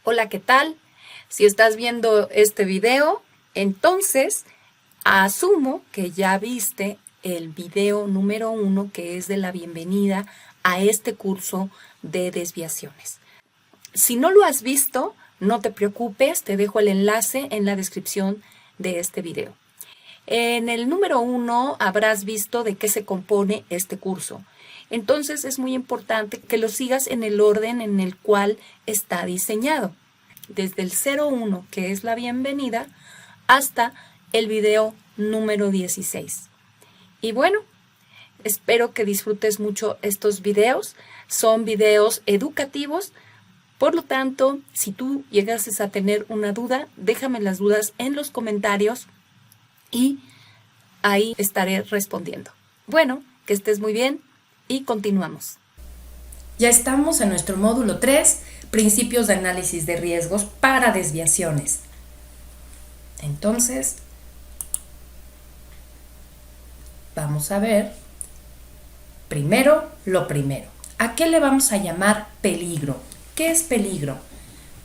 Hola, ¿qué tal? Si estás viendo este video, entonces asumo que ya viste el video número 1, que es de la bienvenida a este curso de desviaciones. Si no lo has visto, no te preocupes, te dejo el enlace en la descripción de este video. En el número 1 habrás visto de qué se compone este curso. Entonces es muy importante que lo sigas en el orden en el cual está diseñado. Desde el 01, que es la bienvenida, hasta el video número 16. Y bueno, espero que disfrutes mucho estos videos. Son videos educativos. Por lo tanto, si tú llegases a tener una duda, déjame las dudas en los comentarios y ahí estaré respondiendo. Bueno, que estés muy bien y continuamos. Ya estamos en nuestro módulo 3, principios de análisis de riesgos para desviaciones. Entonces, vamos a ver primero lo primero. ¿A qué le vamos a llamar peligro? ¿Qué es peligro?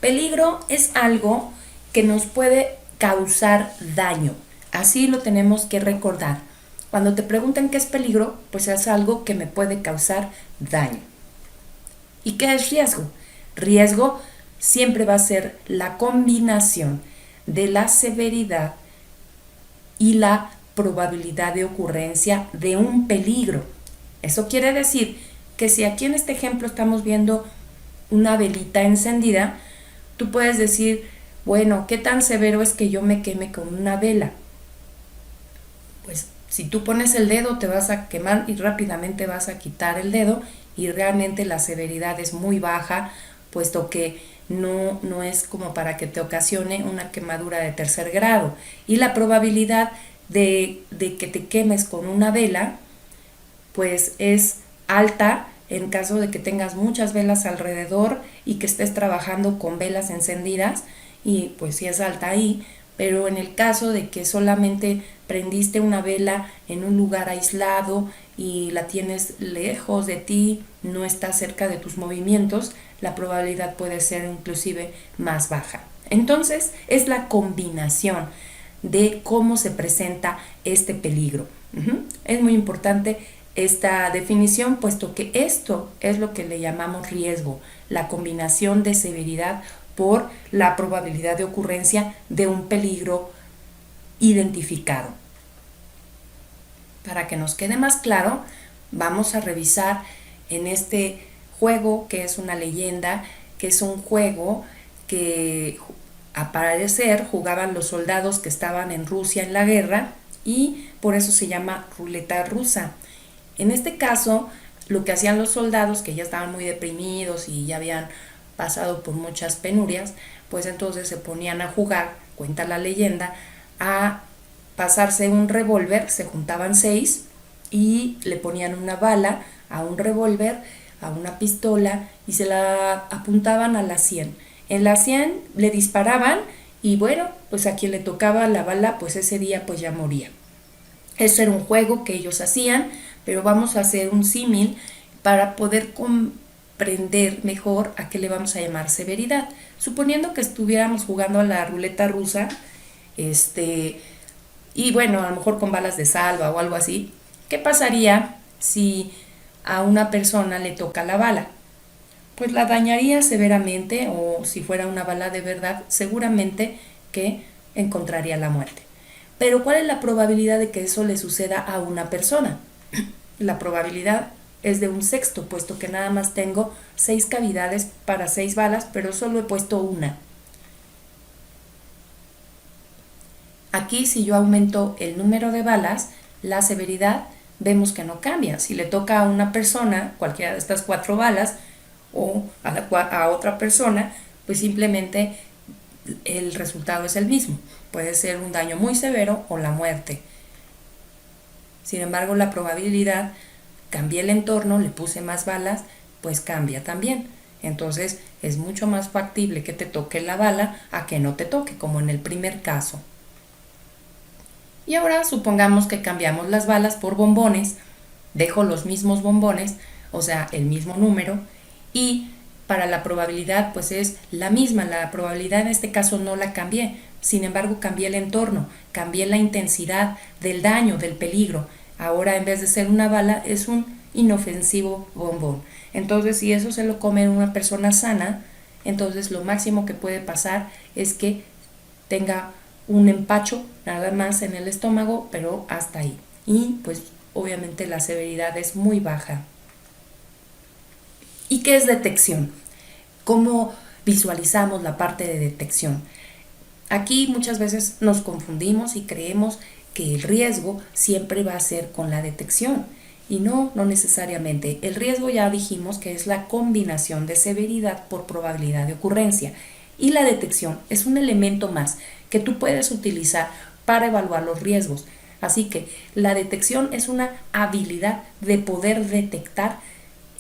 Peligro es algo que nos puede causar daño. Así lo tenemos que recordar. Cuando te preguntan qué es peligro, pues es algo que me puede causar daño. ¿Y qué es riesgo? Riesgo siempre va a ser la combinación de la severidad y la probabilidad de ocurrencia de un peligro. Eso quiere decir que si aquí en este ejemplo estamos viendo una velita encendida, tú puedes decir, bueno, ¿qué tan severo es que yo me queme con una vela? Pues si tú pones el dedo te vas a quemar y rápidamente vas a quitar el dedo y realmente la severidad es muy baja, puesto que no es como para que te ocasione una quemadura de tercer grado. Y la probabilidad de que te quemes con una vela, pues es alta en caso de que tengas muchas velas alrededor y que estés trabajando con velas encendidas, y pues sí es alta ahí. Pero en el caso de que solamente prendiste una vela en un lugar aislado y la tienes lejos de ti, no está cerca de tus movimientos, la probabilidad puede ser inclusive más baja. Entonces es la combinación de cómo se presenta este peligro. Es muy importante esta definición, puesto que esto es lo que le llamamos riesgo, la combinación de severidad por la probabilidad de ocurrencia de un peligro identificado. Para que nos quede más claro, vamos a revisar en este juego, que es una leyenda, que es un juego que a parecer jugaban los soldados que estaban en Rusia en la guerra, y por eso se llama ruleta rusa. En este caso, lo que hacían los soldados, que ya estaban muy deprimidos y ya habían pasado por muchas penurias, pues entonces se ponían a jugar, cuenta la leyenda, a pasarse un revólver. Se juntaban 6 y le ponían una bala a un revólver, a una pistola, y se la apuntaban a la 100. En la 100 le disparaban y bueno, pues a quien le tocaba la bala, pues ese día pues ya moría. Eso era un juego que ellos hacían, pero vamos a hacer un símil para poder comprender mejor a qué le vamos a llamar severidad. Suponiendo que estuviéramos jugando a la ruleta rusa, y bueno, a lo mejor con balas de salva o algo así, ¿qué pasaría si a una persona le toca la bala? Pues la dañaría severamente, o si fuera una bala de verdad, seguramente que encontraría la muerte. Pero ¿cuál es la probabilidad de que eso le suceda a una persona? La probabilidad es de 1/6, puesto que nada más tengo 6 cavidades para 6 balas, pero solo he puesto una. Aquí, si yo aumento el número de balas, la severidad vemos que no cambia. Si le toca a una persona cualquiera de estas 4 balas, o a otra persona, pues simplemente el resultado es el mismo. Puede ser un daño muy severo o la muerte. Sin embargo, la probabilidad, cambié el entorno, le puse más balas, pues cambia también. Entonces es mucho más factible que te toque la bala a que no te toque, como en el primer caso. Y ahora supongamos que cambiamos las balas por bombones, dejo los mismos bombones, o sea, el mismo número, y para la probabilidad pues es la misma. La probabilidad en este caso no la cambié, sin embargo cambié el entorno, cambié la intensidad del daño, del peligro. Ahora en vez de ser una bala es un inofensivo bombón. Entonces si eso se lo come una persona sana, entonces lo máximo que puede pasar es que tenga un empacho nada más en el estómago, pero hasta ahí. Y pues obviamente la severidad es muy baja. ¿Y qué es detección? ¿Cómo visualizamos la parte de detección? Aquí muchas veces nos confundimos y creemos que el riesgo siempre va a ser con la detección. Y no necesariamente. El riesgo ya dijimos que es la combinación de severidad por probabilidad de ocurrencia. Y la detección es un elemento más que tú puedes utilizar para evaluar los riesgos. Así que la detección es una habilidad de poder detectar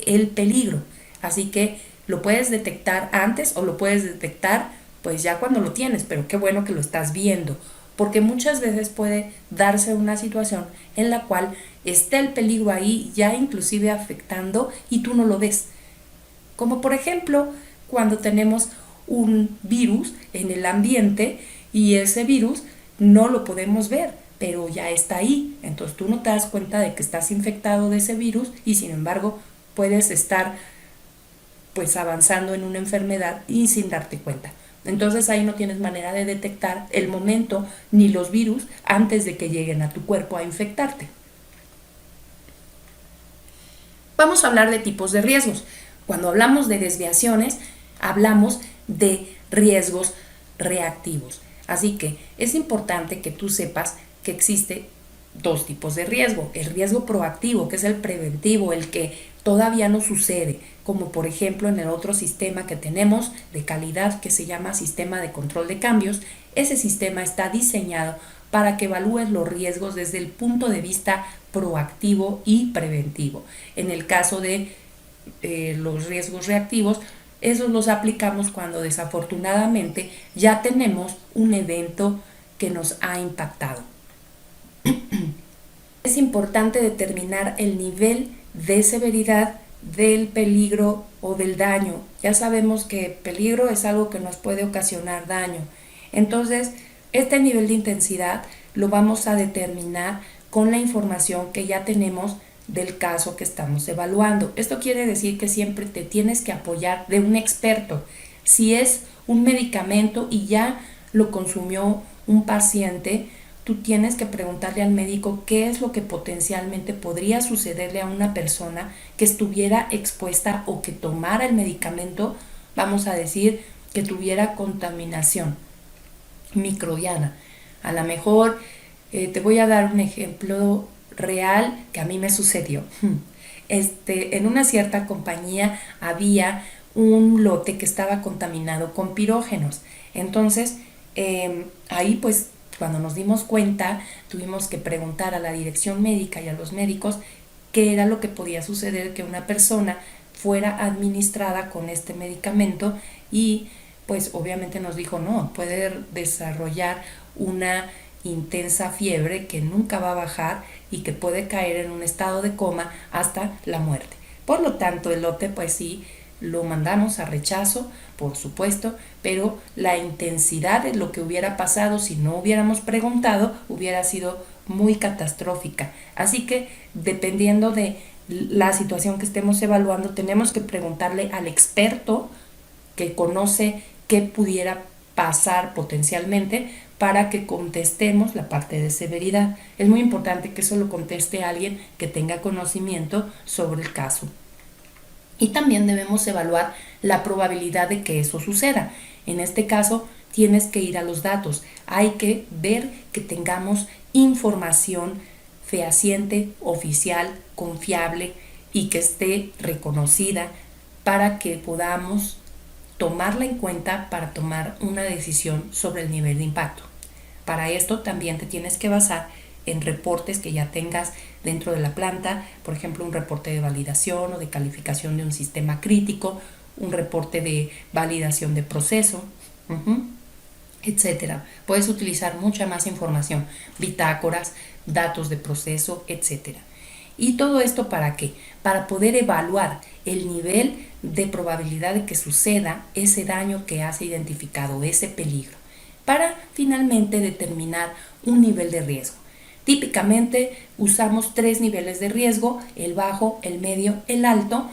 el peligro. Así que lo puedes detectar antes o lo puedes detectar pues ya cuando lo tienes, pero qué bueno que lo estás viendo, porque muchas veces puede darse una situación en la cual está el peligro ahí ya inclusive afectando y tú no lo ves. Como por ejemplo cuando tenemos un virus en el ambiente y ese virus no lo podemos ver, pero ya está ahí. Entonces tú no te das cuenta de que estás infectado de ese virus y sin embargo puedes estar pues avanzando en una enfermedad y sin darte cuenta. Entonces ahí no tienes manera de detectar el momento ni los virus antes de que lleguen a tu cuerpo a infectarte. Vamos a hablar de tipos de riesgos. Cuando hablamos de desviaciones, hablamos de riesgos reactivos. Así que es importante que tú sepas que existe dos tipos de riesgo. El riesgo proactivo, que es el preventivo, el que todavía no sucede, como por ejemplo en el otro sistema que tenemos de calidad que se llama sistema de control de cambios. Ese sistema está diseñado para que evalúes los riesgos desde el punto de vista proactivo y preventivo. En el caso de los riesgos reactivos, esos los aplicamos cuando desafortunadamente ya tenemos un evento que nos ha impactado. Es importante determinar el nivel de severidad del peligro o del daño. Ya sabemos que peligro es algo que nos puede ocasionar daño. Entonces, este nivel de intensidad lo vamos a determinar con la información que ya tenemos del caso que estamos evaluando. Esto quiere decir que siempre te tienes que apoyar de un experto. Si es un medicamento y ya lo consumió un paciente, tú tienes que preguntarle al médico qué es lo que potencialmente podría sucederle a una persona que estuviera expuesta o que tomara el medicamento, vamos a decir, que tuviera contaminación microbiana. A lo mejor te voy a dar un ejemplo real que a mí me sucedió. En una cierta compañía había un lote que estaba contaminado con pirógenos. Entonces, ahí pues cuando nos dimos cuenta, tuvimos que preguntar a la dirección médica y a los médicos qué era lo que podía suceder que una persona fuera administrada con este medicamento y pues obviamente nos dijo no, puede desarrollar una intensa fiebre que nunca va a bajar y que puede caer en un estado de coma hasta la muerte. Por lo tanto, el lote pues sí lo mandamos a rechazo, por supuesto, pero la intensidad de lo que hubiera pasado si no hubiéramos preguntado hubiera sido muy catastrófica. Así que dependiendo de la situación que estemos evaluando, tenemos que preguntarle al experto que conoce qué pudiera pasar potencialmente para que contestemos la parte de severidad. Es muy importante que eso lo conteste alguien que tenga conocimiento sobre el caso. Y también debemos evaluar la probabilidad de que eso suceda. En este caso, tienes que ir a los datos. Hay que ver que tengamos información fehaciente, oficial, confiable y que esté reconocida para que podamos tomarla en cuenta para tomar una decisión sobre el nivel de impacto. Para esto también te tienes que basar en reportes que ya tengas dentro de la planta, por ejemplo, un reporte de validación o de calificación de un sistema crítico, un reporte de validación de proceso, etcétera. Puedes utilizar mucha más información, bitácoras, datos de proceso, etcétera. ¿Y todo esto para qué? Para poder evaluar el nivel de probabilidad de que suceda ese daño que has identificado, ese peligro, para finalmente determinar un nivel de riesgo. Típicamente usamos 3 niveles de riesgo: el bajo, el medio, el alto,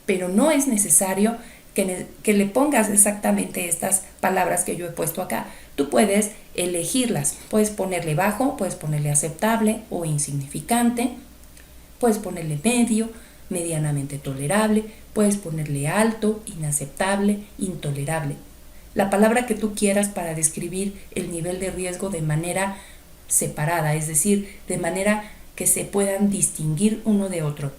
pero no es necesario que le pongas exactamente estas palabras que yo he puesto acá. Tú puedes elegirlas, puedes ponerle bajo, puedes ponerle aceptable o insignificante, puedes ponerle medio, medianamente tolerable, puedes ponerle alto, inaceptable, intolerable. La palabra que tú quieras para describir el nivel de riesgo de manera separada, es decir, de manera que se puedan distinguir uno de otro.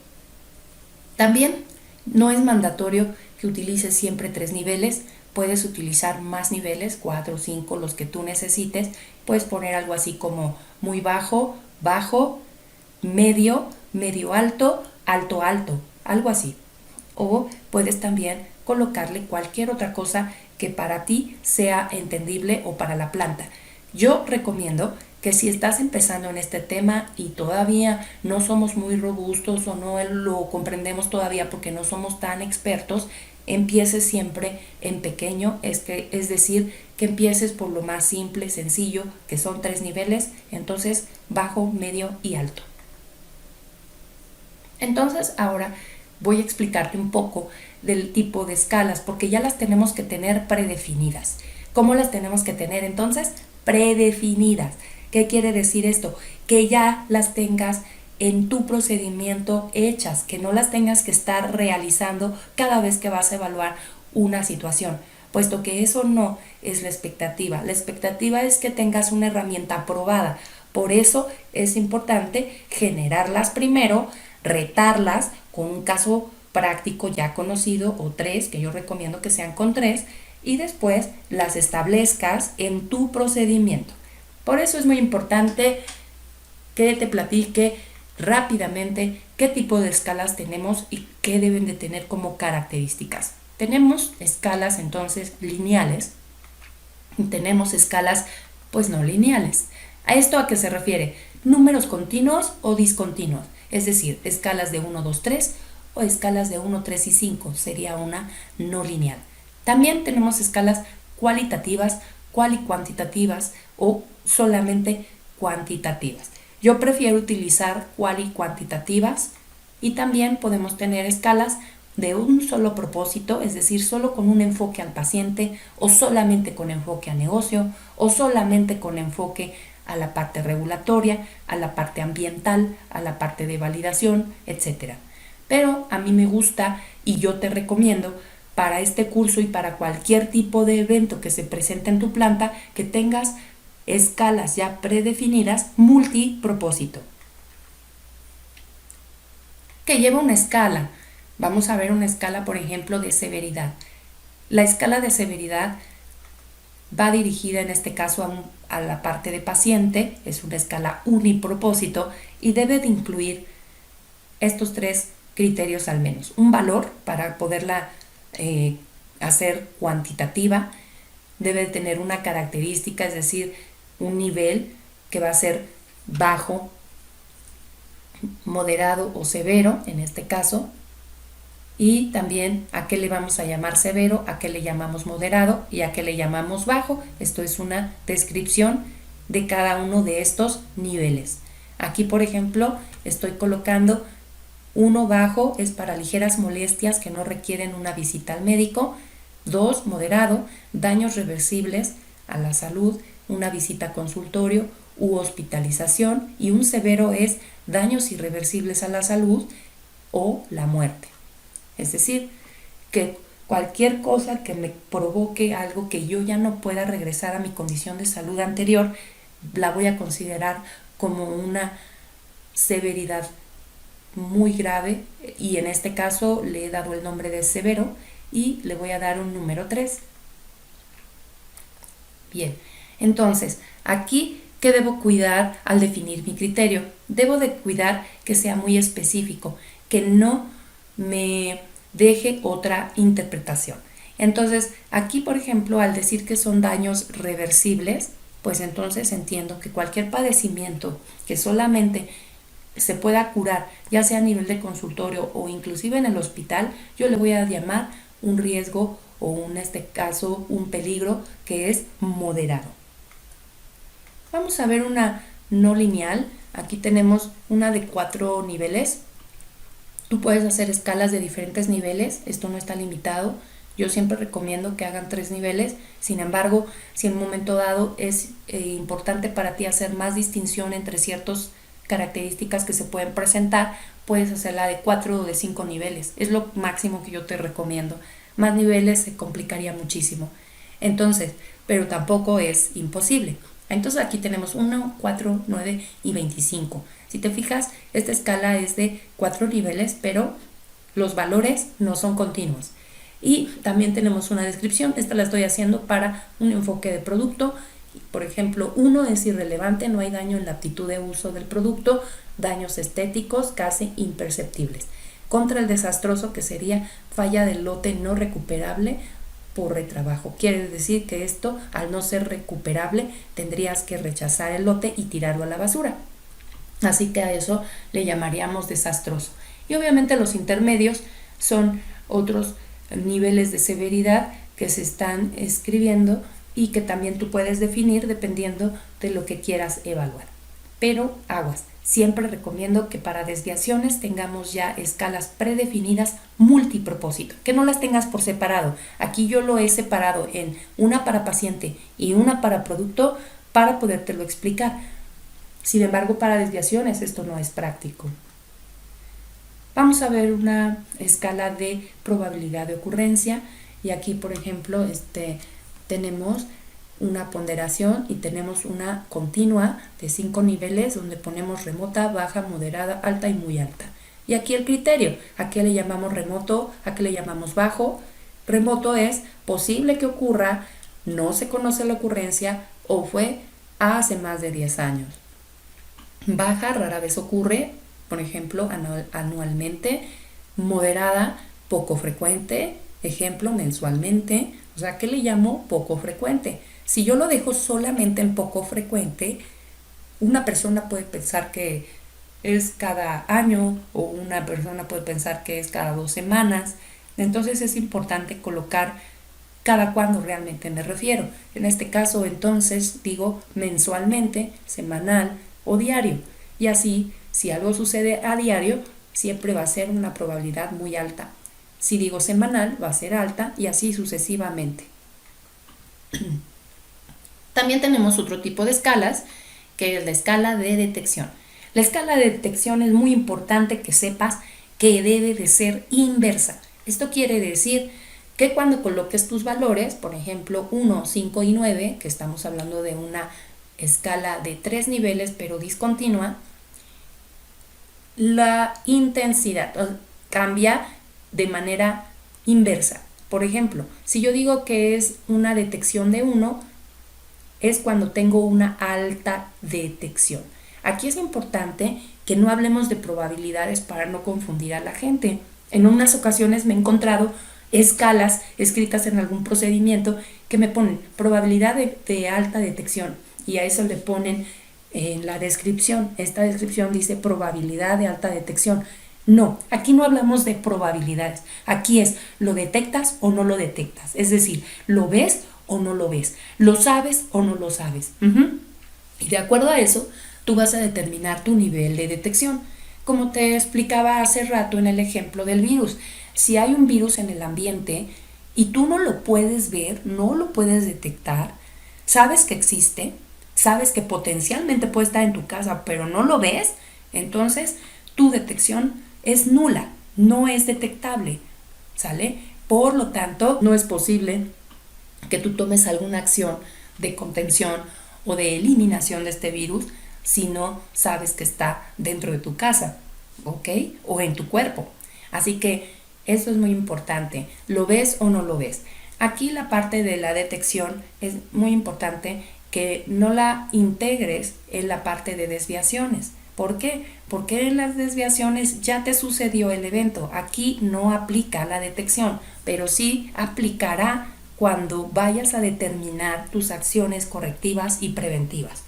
También no es mandatorio que utilices siempre 3 niveles, puedes utilizar más niveles, 4 o 5, los que tú necesites. Puedes poner algo así como muy bajo, bajo, medio, medio alto, alto, alto, algo así. O puedes también colocarle cualquier otra cosa que para ti sea entendible o para la planta. Yo recomiendo que si estás empezando en este tema y todavía no somos muy robustos o no lo comprendemos todavía porque no somos tan expertos, empieces siempre en pequeño, es decir, que empieces por lo más simple, sencillo, que son 3 niveles, entonces bajo, medio y alto. Entonces ahora voy a explicarte un poco del tipo de escalas, porque ya las tenemos que tener predefinidas. ¿Cómo las tenemos que tener entonces? Predefinidas. ¿Qué quiere decir esto? Que ya las tengas en tu procedimiento hechas, que no las tengas que estar realizando cada vez que vas a evaluar una situación, puesto que eso no es la expectativa. La expectativa es que tengas una herramienta probada. Por eso es importante generarlas primero, retarlas con un caso práctico ya conocido o 3, que yo recomiendo que sean con 3, y después las establezcas en tu procedimiento. Por eso es muy importante que te platique rápidamente qué tipo de escalas tenemos y qué deben de tener como características. Tenemos escalas entonces lineales y tenemos escalas pues no lineales. ¿A esto a qué se refiere? Números continuos o discontinuos, es decir, escalas de 1, 2, 3 o escalas de 1, 3 y 5 sería una no lineal. También tenemos escalas cualitativas, cuantitativas o solamente cuantitativas. Yo prefiero utilizar cuantitativas, y también podemos tener escalas de un solo propósito, es decir, solo con un enfoque al paciente o solamente con enfoque a negocio o solamente con enfoque a la parte regulatoria, a la parte ambiental, a la parte de validación, etc. Pero a mí me gusta y yo te recomiendo para este curso y para cualquier tipo de evento que se presente en tu planta que tengas escalas ya predefinidas multipropósito. Que lleva una escala. Vamos a ver una escala, por ejemplo, de severidad. La escala de severidad va dirigida en este caso a la parte de paciente, es una escala unipropósito y debe de incluir estos 3 criterios al menos. Un valor para poderla hacer cuantitativa, debe tener una característica, es decir, un nivel que va a ser bajo, moderado o severo en este caso, y también a qué le vamos a llamar severo, a qué le llamamos moderado y a qué le llamamos bajo. Esto es una descripción de cada uno de estos niveles. Aquí, por ejemplo, estoy colocando 1 bajo, es para ligeras molestias que no requieren una visita al médico. 2, moderado, daños reversibles a la salud, una visita a consultorio u hospitalización, y un severo es daños irreversibles a la salud o la muerte. Es decir, que cualquier cosa que me provoque algo que yo ya no pueda regresar a mi condición de salud anterior, la voy a considerar como una severidad muy grave, y en este caso le he dado el nombre de severo y le voy a dar un número 3. Bien, entonces aquí, ¿qué debo cuidar al definir mi criterio? Debo de cuidar que sea muy específico, que no me deje otra interpretación. Entonces, aquí, por ejemplo, al decir que son daños reversibles, pues entonces entiendo que cualquier padecimiento que solamente se pueda curar, ya sea a nivel de consultorio o inclusive en el hospital, yo le voy a llamar un riesgo o en este caso un peligro que es moderado. Vamos a ver una no lineal. Aquí tenemos una de 4 niveles. Tú puedes hacer escalas de diferentes niveles, esto no está limitado. Yo siempre recomiendo que hagan 3 niveles. Sin embargo, si en un momento dado es importante para ti hacer más distinción entre ciertas características que se pueden presentar, puedes hacerla de 4 o de 5 niveles. Es lo máximo que yo te recomiendo. Más niveles se complicaría muchísimo. Entonces, pero tampoco es imposible. Entonces aquí tenemos 1, 4, 9 y 25. Si te fijas, esta escala es de 4 niveles, pero los valores no son continuos. Y también tenemos una descripción. Esta la estoy haciendo para un enfoque de producto. Por ejemplo, 1 es irrelevante, no hay daño en la aptitud de uso del producto, daños estéticos casi imperceptibles. Contra el desastroso, que sería falla del lote no recuperable por retrabajo. Quiere decir que esto, al no ser recuperable, tendrías que rechazar el lote y tirarlo a la basura. Así que a eso le llamaríamos desastroso. Y obviamente los intermedios son otros niveles de severidad que se están escribiendo y que también tú puedes definir dependiendo de lo que quieras evaluar. Pero aguas, siempre recomiendo que para desviaciones tengamos ya escalas predefinidas multipropósito, que no las tengas por separado. Aquí yo lo he separado en una para paciente y una para producto para podértelo explicar. Sin embargo, para desviaciones esto no es práctico. Vamos a ver una escala de probabilidad de ocurrencia y aquí, por ejemplo, tenemos una ponderación y tenemos una continua de 5 niveles donde ponemos remota, baja, moderada, alta y muy alta. Y aquí el criterio, ¿a qué le llamamos remoto? ¿A qué le llamamos bajo? Remoto es posible que ocurra, no se conoce la ocurrencia o fue hace más de 10 años. Baja rara vez ocurre, por ejemplo, anualmente. Moderada, poco frecuente, ejemplo, mensualmente. O sea, ¿qué le llamo poco frecuente? Si yo lo dejo solamente en poco frecuente, una persona puede pensar que es cada año o una persona puede pensar que es cada 2 semanas. Entonces es importante colocar cada cuándo realmente me refiero. En este caso, entonces, digo mensualmente, semanal o diario. Y así, si algo sucede a diario, siempre va a ser una probabilidad muy alta. Si digo semanal, va a ser alta y así sucesivamente. También tenemos otro tipo de escalas, que es la escala de detección. La escala de detección es muy importante que sepas que debe de ser inversa. Esto quiere decir que cuando coloques tus valores, por ejemplo 1, 5 y 9, que estamos hablando de una escala de 3 niveles pero discontinua, la intensidad cambia de manera inversa. Por ejemplo, si yo digo que es una detección de 1, es cuando tengo una alta detección. Aquí es importante que no hablemos de probabilidades para no confundir a la gente. En unas ocasiones me he encontrado escalas escritas en algún procedimiento que me ponen probabilidad de alta detección y a eso le ponen en la descripción. Esta descripción dice probabilidad de alta detección. No, aquí no hablamos de probabilidades. Aquí es lo detectas o no lo detectas. Es decir, lo ves o no lo ves. Lo sabes o no lo sabes. Y de acuerdo a eso, tú vas a determinar tu nivel de detección. Como te explicaba hace rato en el ejemplo del virus. Si hay un virus en el ambiente y tú no lo puedes ver, no lo puedes detectar, sabes que existe, sabes que potencialmente puede estar en tu casa, pero no lo ves, entonces tu detección es nula, no es detectable, ¿sale? Por lo tanto, no es posible que tú tomes alguna acción de contención o de eliminación de este virus si no sabes que está dentro de tu casa, ¿ok? O en tu cuerpo. Así que eso es muy importante. ¿Lo ves o no lo ves? Aquí la parte de la detección es muy importante que no la integres en la parte de desviaciones. ¿Por qué? Porque en las desviaciones ya te sucedió el evento. Aquí no aplica la detección, pero sí aplicará cuando vayas a determinar tus acciones correctivas y preventivas.